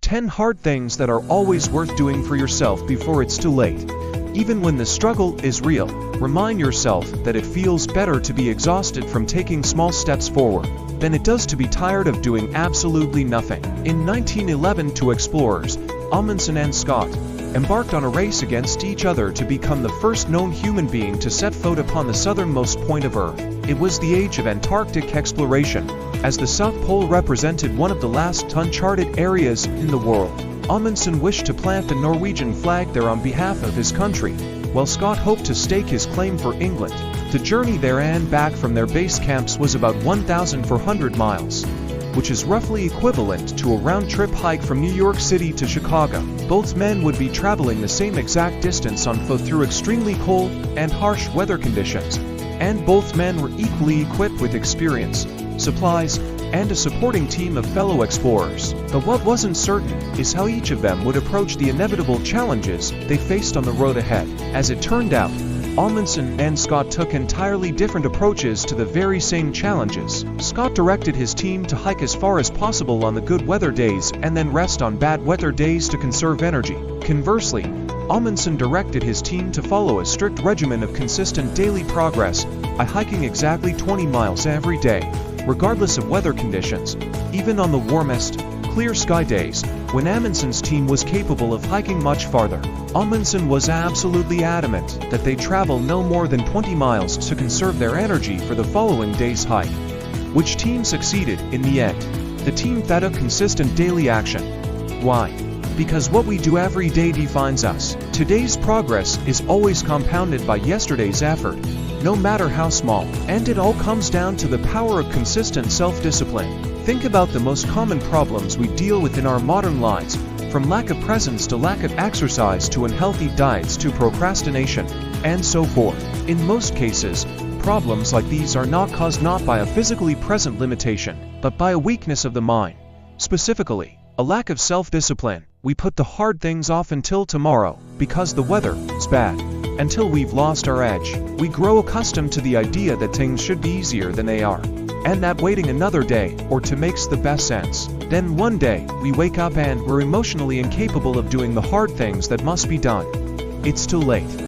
10 hard things that are always worth doing for yourself before it's too late. Even when the struggle is real, remind yourself that it feels better to be exhausted from taking small steps forward than it does to be tired of doing absolutely nothing. In 1911, two explorers, Amundsen and Scott, embarked on a race against each other to become the first known human being to set foot upon the southernmost point of Earth. It was the age of Antarctic exploration, as the South Pole represented one of the last uncharted areas in the world. Amundsen wished to plant the Norwegian flag there on behalf of his country, while Scott hoped to stake his claim for England. The journey there and back from their base camps was about 1,400 miles, which is roughly equivalent to a round-trip hike from New York City to Chicago. Both men would be traveling the same exact distance on foot through extremely cold and harsh weather conditions, and both men were equally equipped with experience, supplies, and a supporting team of fellow explorers. But what wasn't certain is how each of them would approach the inevitable challenges they faced on the road ahead. As it turned out, Amundsen and Scott took entirely different approaches to the very same challenges. Scott directed his team to hike as far as possible on the good weather days and then rest on bad weather days to conserve energy. Conversely, Amundsen directed his team to follow a strict regimen of consistent daily progress by hiking exactly 20 miles every day, regardless of weather conditions, even on the warmest, clear sky days, when Amundsen's team was capable of hiking much farther. Amundsen was absolutely adamant that they travel no more than 20 miles to conserve their energy for the following day's hike. Which team succeeded in the end? The team that took consistent daily action. Why? Because what we do every day defines us. Today's progress is always compounded by yesterday's effort, no matter how small. And it all comes down to the power of consistent self-discipline. Think about the most common problems we deal with in our modern lives, from lack of presence to lack of exercise to unhealthy diets to procrastination, and so forth. In most cases, problems like these are not caused not by a physically present limitation, but by a weakness of the mind. Specifically, a lack of self-discipline. We put the hard things off until tomorrow, because the weather is bad. Until we've lost our edge, we grow accustomed to the idea that things should be easier than they are, and that waiting another day or two makes the best sense. Then one day, we wake up and we're emotionally incapable of doing the hard things that must be done. It's too late.